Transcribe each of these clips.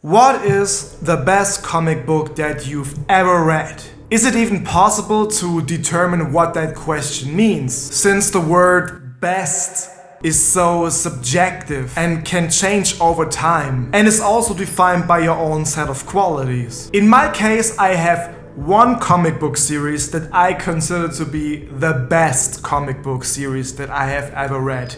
What is the best comic book that you've ever read? Is it even possible to determine what that question means, since the word best is so subjective and can change over time and is also defined by your own set of qualities? In my case, I have one comic book series that I consider to be the best comic book series that I have ever read,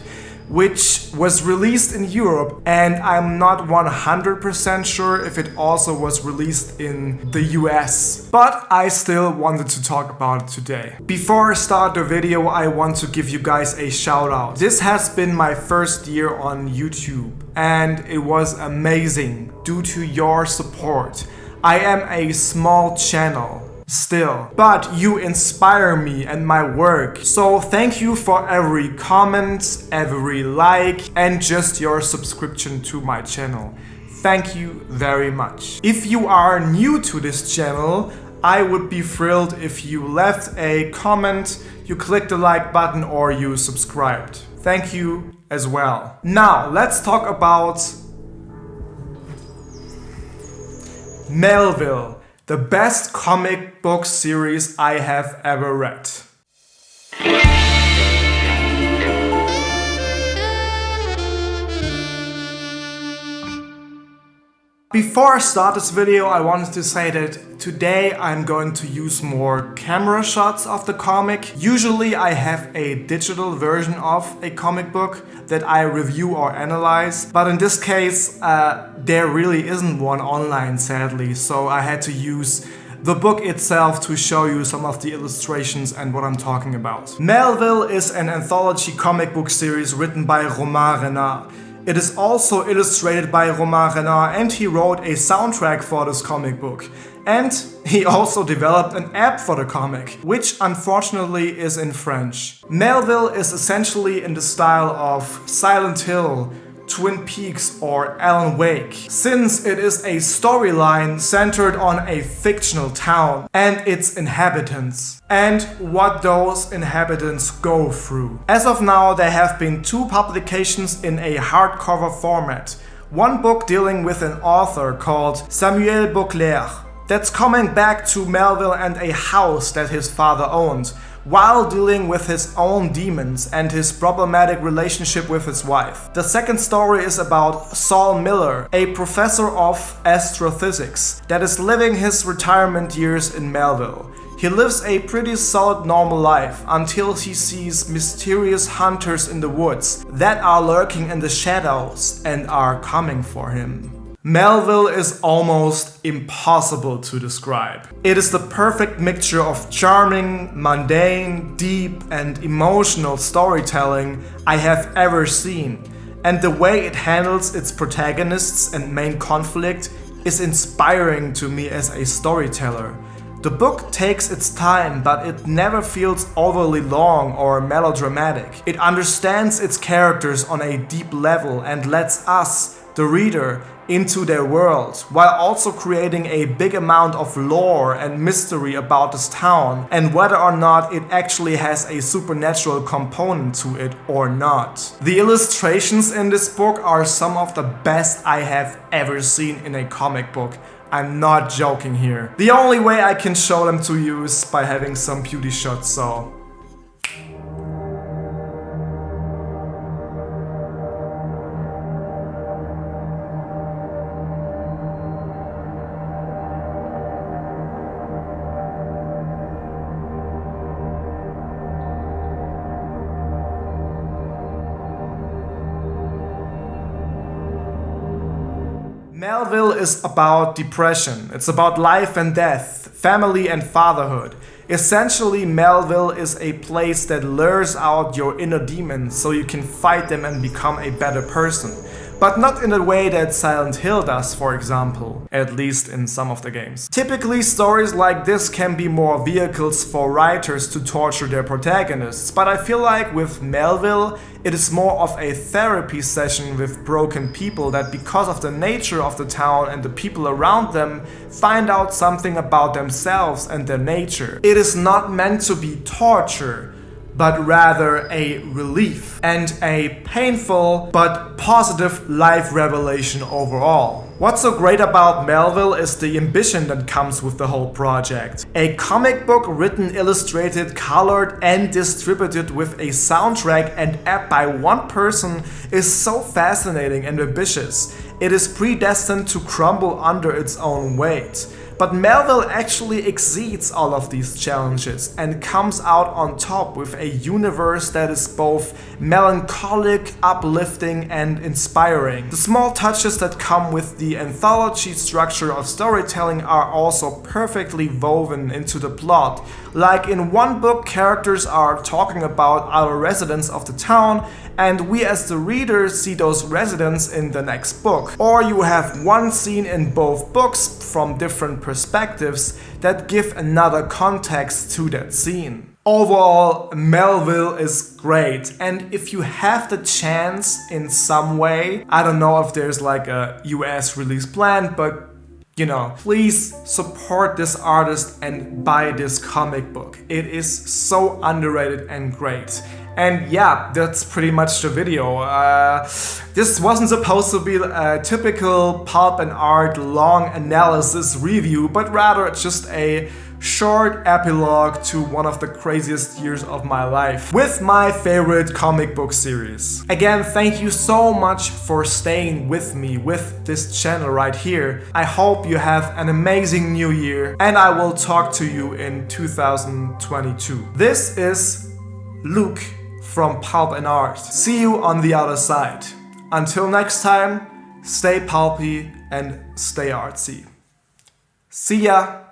which was released in Europe, and I'm not 100% sure if it also was released in the US, but I still wanted to talk about it today. Before I start the video, I want to give you guys a shout out. This has been my first year on YouTube, and it was amazing due to your support. I am a small channel still, but you inspire me and my work. So thank you for every comment, every like, and just your subscription to my channel. Thank you very much. If you are new to this channel, I would be thrilled if you left a comment, you clicked the like button, or you subscribed. Thank you as well. Now let's talk about Melville, the best comic book series I have ever read. Before I start this video, I wanted to say that today I'm going to use more camera shots of the comic. Usually I have a digital version of a comic book that I review or analyze, but in this case there really isn't one online, sadly, so I had to use the book itself to show you some of the illustrations and what I'm talking about. Melville is an anthology comic book series written by Romain Renard. It is also illustrated by Romain Renard, and he wrote a soundtrack for this comic book. And he also developed an app for the comic, which unfortunately is in French. Melville is essentially in the style of Silent Hill, Twin Peaks, or Alan Wake, since it is a storyline centered on a fictional town and its inhabitants, and what those inhabitants go through. As of now, there have been 2 publications in a hardcover format. One book dealing with an author called Samuel Beauclerc that's coming back to Melville and a house that his father owned, while dealing with his own demons and his problematic relationship with his wife. The second story is about Saul Miller, a professor of astrophysics that is living his retirement years in Melville. He lives a pretty solid normal life until he sees mysterious hunters in the woods that are lurking in the shadows and are coming for him. Melville is almost impossible to describe. It is the perfect mixture of charming, mundane, deep, and emotional storytelling I have ever seen, and the way it handles its protagonists and main conflict is inspiring to me as a storyteller. The book takes its time, but it never feels overly long or melodramatic. It understands its characters on a deep level and lets us, the reader, into their world, while also creating a big amount of lore and mystery about this town and whether or not it actually has a supernatural component to it or not. The illustrations in this book are some of the best I have ever seen in a comic book. I'm not joking here. The only way I can show them to you is by having some beauty shots, so Melville is about depression. It's about life and death, family and fatherhood. Essentially, Melville is a place that lures out your inner demons so you can fight them and become a better person. But not in the way that Silent Hill does, for example, at least in some of the games. Typically, stories like this can be more vehicles for writers to torture their protagonists, but I feel like with Melville, it is more of a therapy session with broken people that, because of the nature of the town and the people around them, find out something about themselves and their nature. It is not meant to be torture, but rather a relief and a painful but positive life revelation overall. What's so great about Melville is the ambition that comes with the whole project. A comic book written, illustrated, colored and distributed with a soundtrack and app by one person is so fascinating and ambitious. It is predestined to crumble under its own weight. But Melville actually exceeds all of these challenges and comes out on top with a universe that is both melancholic, uplifting and inspiring. The small touches that come with the anthology structure of storytelling are also perfectly woven into the plot. Like in one book, characters are talking about our residents of the town, and we as the reader see those residents in the next book. Or you have one scene in both books from different perspectives that give another context to that scene. Overall, Melville is great, and if you have the chance in some way, I don't know if there's like a US release planned, but you know, please support this artist and buy this comic book. It is so underrated and great. And yeah, that's pretty much the video. This wasn't supposed to be a typical pulp and art long analysis review, but rather just a short epilogue to one of the craziest years of my life with my favorite comic book series. Again, thank you so much for staying with me with this channel right here. I hope you have an amazing new year and I will talk to you in 2022. This is Luke from Pulp and Art. See you on the other side. Until next time, stay pulpy and stay artsy. See ya!